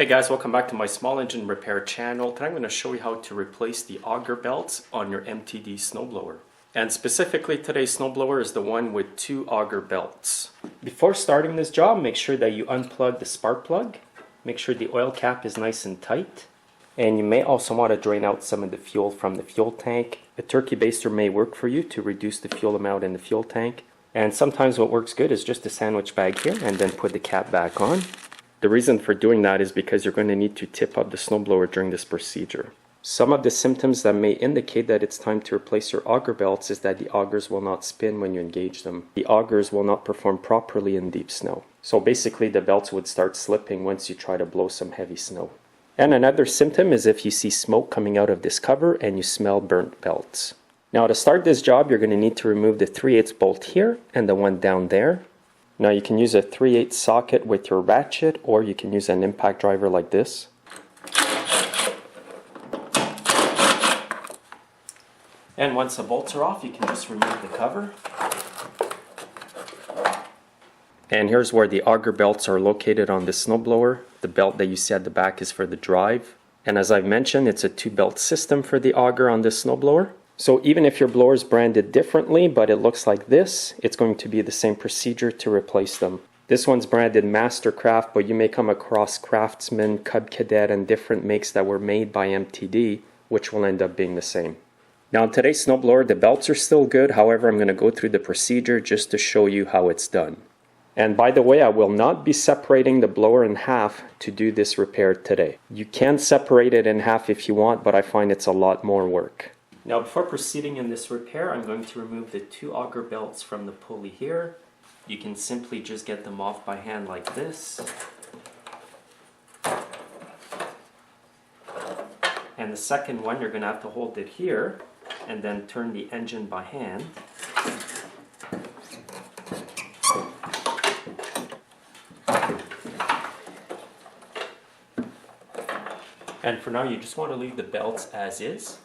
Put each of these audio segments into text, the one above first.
Hey guys, welcome back to my small engine repair channel. Today I'm going to show you how to replace the auger belts on your MTD snowblower. And specifically today's snowblower is the one with 2 auger belts. Before starting this job, make sure that you unplug the spark plug. Make sure the oil cap is nice and tight. And you may also want to drain out some of the fuel from the fuel tank. A turkey baster may work for you to reduce the fuel amount in the fuel tank. And sometimes what works good is just a sandwich bag here and then put the cap back on. The reason for doing that is because you're going to need to tip up the snowblower during this procedure. Some of the symptoms that may indicate that it's time to replace your auger belts is that the augers will not spin when you engage them. The augers will not perform properly in deep snow. So basically the belts would start slipping once you try to blow some heavy snow. And another symptom is if you see smoke coming out of this cover and you smell burnt belts. Now to start this job, you're going to need to remove the 3/8 bolt here and the one down there. Now you can use a 3/8 socket with your ratchet, or you can use an impact driver like this. And once the bolts are off, you can just remove the cover. And here's where the auger belts are located on the snowblower. The belt that you see at the back is for the drive. And as I've mentioned, it's a 2-belt system for the auger on this snowblower. So even if your blower is branded differently, but it looks like this, it's going to be the same procedure to replace them. This one's branded Mastercraft, but you may come across CRAFTSMAN, Cub Cadet, and different makes that were made by MTD, which will end up being the same. Now in today's snowblower, the belts are still good. However, I'm going to go through the procedure just to show you how it's done. And by the way, I will not be separating the blower in half to do this repair today. You can separate it in half if you want, but I find it's a lot more work. Now before proceeding in this repair, I'm going to remove the 2 auger belts from the pulley here. You can simply just get them off by hand like this. And the second one, you're going to have to hold it here and then turn the engine by hand. And for now, you just want to leave the belts as is.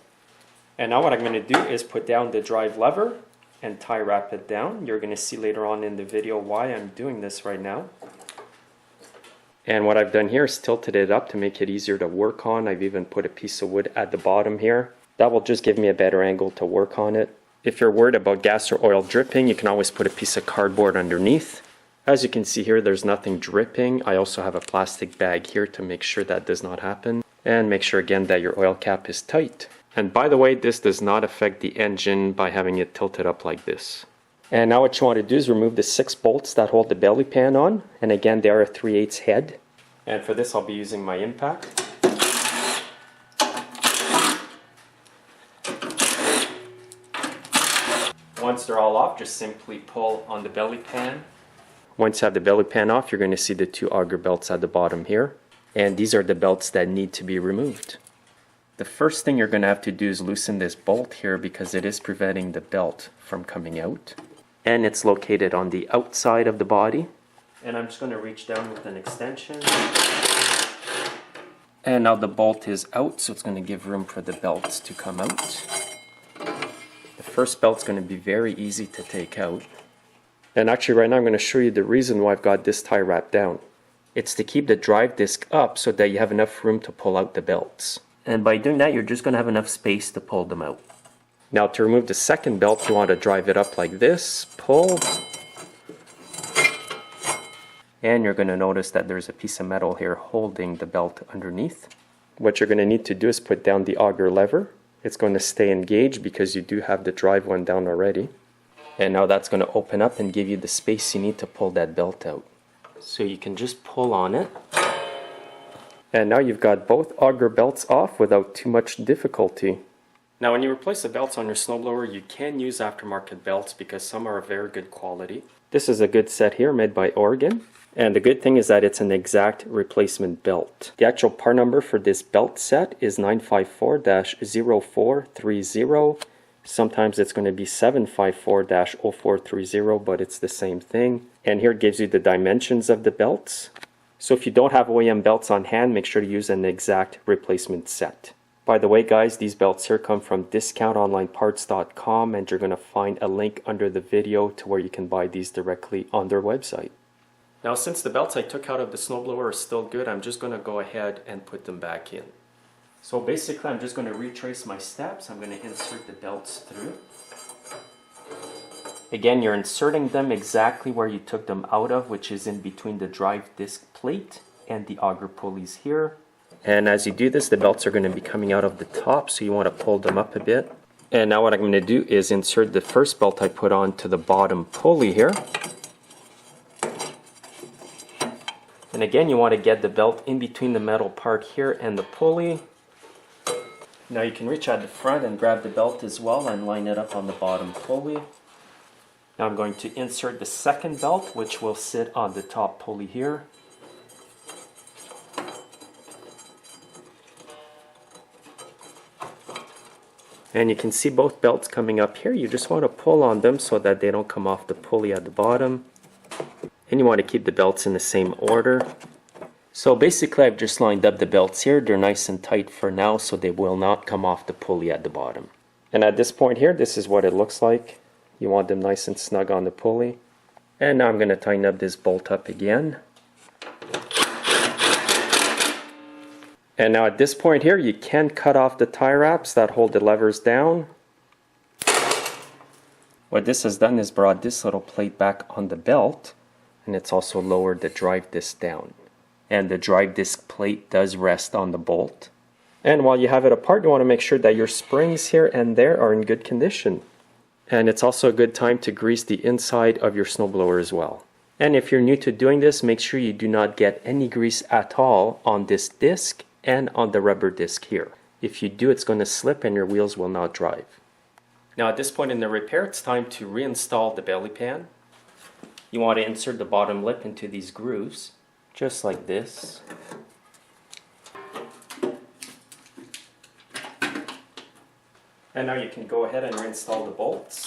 And now what I'm going to do is put down the drive lever and tie wrap it down. You're going to see later on in the video why I'm doing this right now. And what I've done here is tilted it up to make it easier to work on. I've even put a piece of wood at the bottom here. That will just give me a better angle to work on it. If you're worried about gas or oil dripping, you can always put a piece of cardboard underneath. As you can see here, there's nothing dripping. I also have a plastic bag here to make sure that does not happen. And make sure again that your oil cap is tight. And by the way, this does not affect the engine by having it tilted up like this. And now what you want to do is remove the 6 bolts that hold the belly pan on. And again, they are a 3/8 head. And for this, I'll be using my impact. Once they're all off, just simply pull on the belly pan. Once you have the belly pan off, you're going to see the 2 auger belts at the bottom here. And these are the belts that need to be removed. The first thing you're going to have to do is loosen this bolt here because it is preventing the belt from coming out. And it's located on the outside of the body. And I'm just going to reach down with an extension. And now the bolt is out, so it's going to give room for the belts to come out. The first belt's going to be very easy to take out. And actually right now I'm going to show you the reason why I've got this tie wrapped down. It's to keep the drive disc up so that you have enough room to pull out the belts. And by doing that, you're just going to have enough space to pull them out. Now to remove the second belt, you want to drive it up like this, pull. And you're going to notice that there's a piece of metal here holding the belt underneath. What you're going to need to do is put down the auger lever. It's going to stay engaged because you do have the drive one down already. And now that's going to open up and give you the space you need to pull that belt out. So you can just pull on it. And now you've got both auger belts off without too much difficulty. Now when you replace the belts on your snowblower, you can use aftermarket belts because some are of very good quality. This is a good set here made by Oregon. And the good thing is that it's an exact replacement belt. The actual part number for this belt set is 954-0430. Sometimes it's going to be 754-0430, but it's the same thing. And here it gives you the dimensions of the belts. So if you don't have OEM belts on hand, make sure to use an exact replacement set. By the way guys, these belts here come from discountonlineparts.com and you're going to find a link under the video to where you can buy these directly on their website. Now since the belts I took out of the snowblower are still good, I'm just going to go ahead and put them back in. So basically I'm just going to retrace my steps. I'm going to insert the belts through. Again, you're inserting them exactly where you took them out of, which is in between the drive disc plate and the auger pulleys here. And as you do this, the belts are going to be coming out of the top, so you want to pull them up a bit. And now what I'm going to do is insert the first belt I put on to the bottom pulley here. And again, you want to get the belt in between the metal part here and the pulley. Now you can reach out the front and grab the belt as well and line it up on the bottom pulley. Now I'm going to insert the second belt, which will sit on the top pulley here. And you can see both belts coming up here. You just want to pull on them so that they don't come off the pulley at the bottom. And you want to keep the belts in the same order. So basically I've just lined up the belts here. They're nice and tight for now, so they will not come off the pulley at the bottom. And at this point here, this is what it looks like. You want them nice and snug on the pulley. And now I'm going to tighten up this bolt up again. And now at this point here, you can cut off the tie wraps that hold the levers down. What this has done is brought this little plate back on the belt, and it's also lowered the drive disc down. And the drive disc plate does rest on the bolt. And while you have it apart, you want to make sure that your springs here and there are in good condition. And it's also a good time to grease the inside of your snowblower as well. And if you're new to doing this, make sure you do not get any grease at all on this disc and on the rubber disc here. If you do, it's going to slip and your wheels will not drive. Now at this point in the repair, it's time to reinstall the belly pan. You want to insert the bottom lip into these grooves, just like this. And now you can go ahead and reinstall the bolts.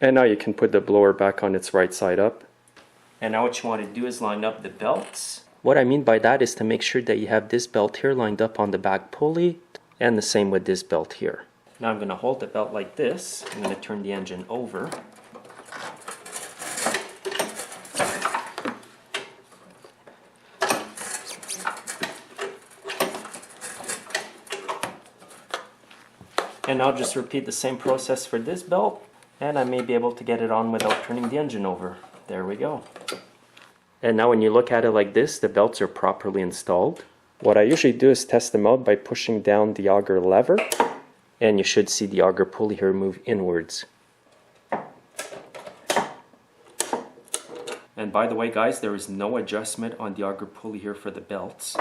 And now you can put the blower back on its right side up. And now what you want to do is line up the belts. What I mean by that is to make sure that you have this belt here lined up on the back pulley, and the same with this belt here. Now I'm going to hold the belt like this. I'm going to turn the engine over. And I'll just repeat the same process for this belt, and I may be able to get it on without turning the engine over. There we go. And now when you look at it like this, the belts are properly installed. What I usually do is test them out by pushing down the auger lever, and you should see the auger pulley here move inwards. And by the way guys, there is no adjustment on the auger pulley here for the belts.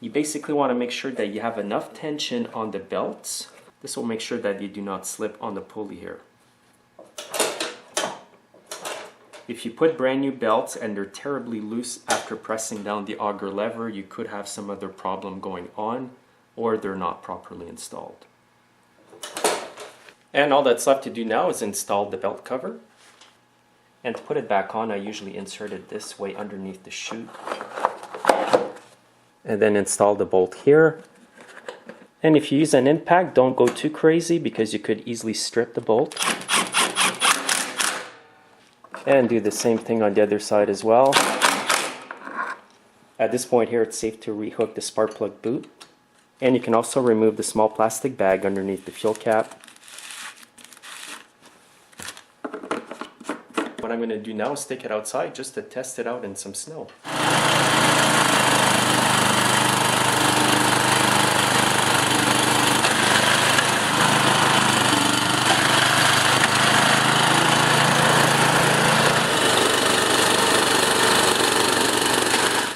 You basically want to make sure that you have enough tension on the belts. This will make sure that you do not slip on the pulley here. If you put brand new belts and they're terribly loose after pressing down the auger lever, you could have some other problem going on, or they're not properly installed. And all that's left to do now is install the belt cover. And to put it back on, I usually insert it this way underneath the chute. And then install the bolt here. And if you use an impact, don't go too crazy because you could easily strip the bolt. And do the same thing on the other side as well. At this point here, it's safe to rehook the spark plug boot. And you can also remove the small plastic bag underneath the fuel cap. What I'm going to do now is take it outside just to test it out in some snow.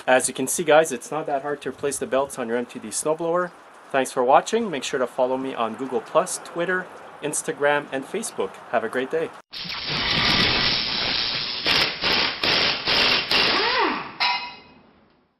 As you can see guys, it's not that hard to replace the belts on your MTD snowblower. Thanks for watching. Make sure to follow me on Google+, Twitter, Instagram, and Facebook. Have a great day.